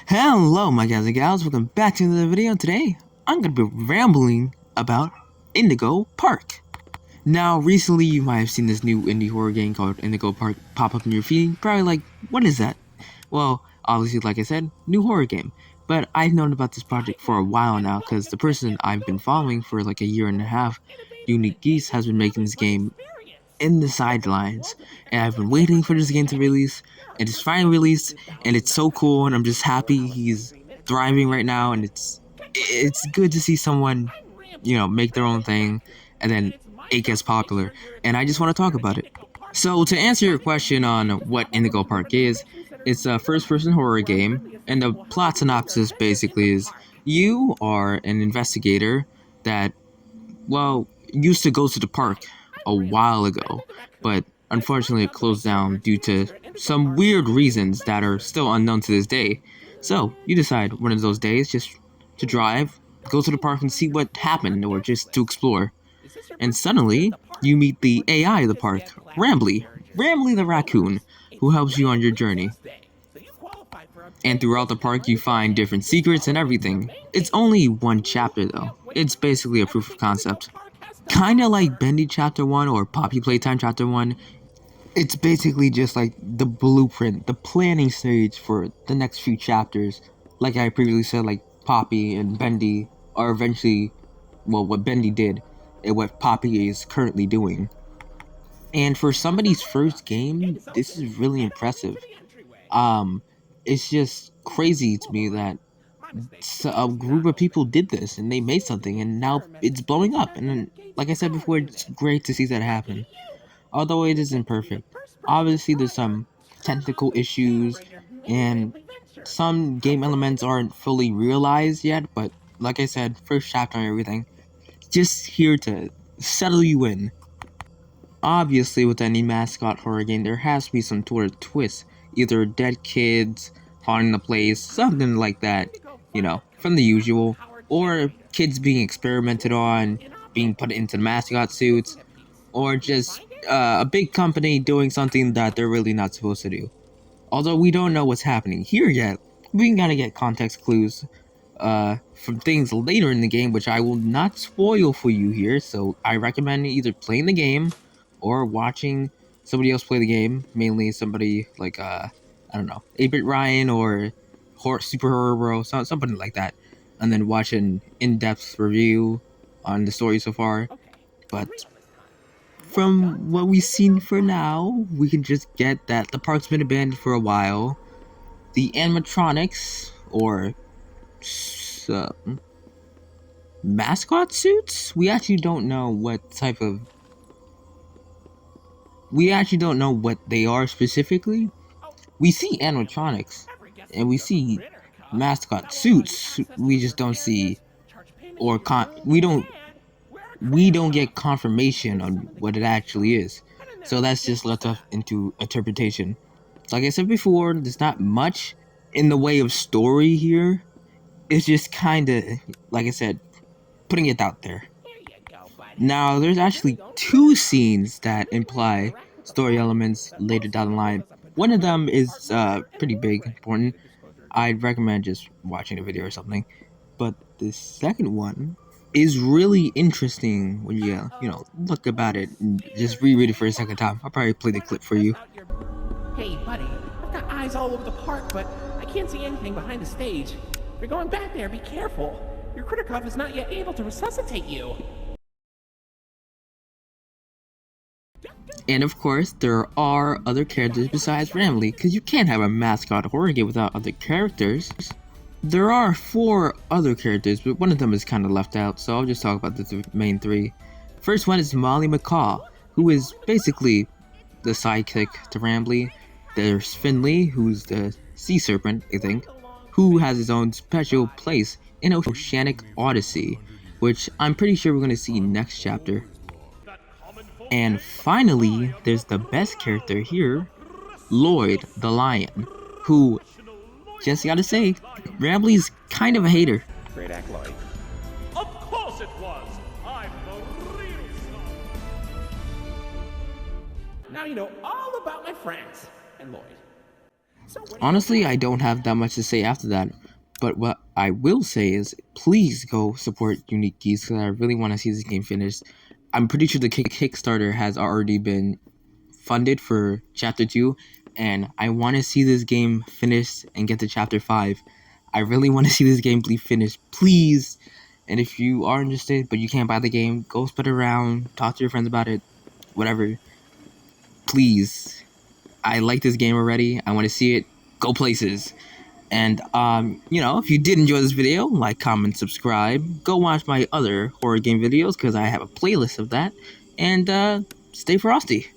Hello my guys and gals, welcome back to another video. Today, I'm going to be rambling about Indigo Park. Now, recently you might have seen this new indie horror game called Indigo Park pop up in your feed. Probably like, what is that? Well, obviously, like I said, new horror game. But I've known about this project for a while now because the person I've been following for like a year and a half, Unique Geese, has been making this game in the sidelines, and I've been waiting for this game to release, and it's finally released, and it's so cool, and I'm just happy he's thriving right now, and it's good to see someone, make their own thing, and then it gets popular, and I just want to talk about it. So to answer your question on what Indigo Park is, it's a first-person horror game, and the plot synopsis basically is you are an investigator that, well, used to go to the park a while ago, but unfortunately it closed down due to some weird reasons that are still unknown to this day. So you decide one of those days just to drive, go to the park and see what happened, or just to explore. And suddenly you meet the AI of the park, Rambly the raccoon, who helps you on your journey. And throughout the park you find different secrets and everything. It's only one chapter though. It's basically a proof of concept. Kinda like Bendy Chapter 1 or Poppy Playtime Chapter 1. It's basically just like the blueprint, the planning stage for the next few chapters. Like I previously said, like Poppy and Bendy are eventually, well, what Bendy did and what Poppy is currently doing. And for somebody's first game, this is really impressive. It's just crazy to me that a group of people did this and they made something and now it's blowing up. And then, like I said before, it's great to see that happen. Although it isn't perfect. Obviously, there's some technical issues and some game elements aren't fully realized yet, but like I said, first chapter and everything, just here to settle you in. Obviously, with any mascot horror game, there has to be some sort of twist. Either dead kids, haunting the place, something like that, from the usual. Or kids being experimented on, being put into the mascot suits, or just a big company doing something that they're really not supposed to do. Although we don't know what's happening here yet, we gotta get context clues from things later in the game, which I will not spoil for you here, so I recommend either playing the game or watching somebody else play the game, mainly somebody like, I don't know, 8-Bit Ryan or Super Horror Bro, somebody like that, and then watch an in-depth review on the story so far. But from what we've seen for now, we can just get that the park's been abandoned for a while. The animatronics, or mascot suits? We actually don't know what they are specifically. We see animatronics, and we see mascot suits. We just don't see, we don't get confirmation on what it actually is. So that's just left up into interpretation. Like I said before, there's not much in the way of story here. It's just kinda, like I said, putting it out there. Now, there's actually two scenes that imply story elements later down the line. One of them is pretty big, important. I'd recommend just watching a video or something. But the second one is really interesting when you, look about it and just reread it for a second time. I'll probably play the clip for you. Hey, buddy, I've got eyes all over the park, but I can't see anything behind the stage. If you're going back there, be careful. Your critter cuff is not yet able to resuscitate you. And of course, there are other characters besides Ramley, because you can't have a mascot horror game without other characters. There are 4 other characters, but one of them is kind of left out, so I'll just talk about the main 3. First one is Molly McCaw, who is basically the sidekick to Ramley. There's Finley, who's the sea serpent, I think, who has his own special place in Oceanic Odyssey, which I'm pretty sure we're going to see next chapter. And finally, there's the best character here, Lloyd the Lion, who, just gotta say, Rambley's kind of a hater. Great act, Lloyd. Of course it was! I'm the real star! Now you know all about my friends and Lloyd. So what do you Honestly, I advise? don't have that much to say after that. But what I will say is, please go support Unique Geese because I really want to see this game finished. I'm pretty sure the Kickstarter has already been funded for Chapter 2, and I want to see this game finished and get to Chapter 5. I really want to see this game be finished, please. And if you are interested but you can't buy the game, go spread it around, talk to your friends about it, whatever. Please. I like this game already. I want to see it go places. And, if you did enjoy this video, like, comment, subscribe. Go watch my other horror game videos because I have a playlist of that. And, stay frosty.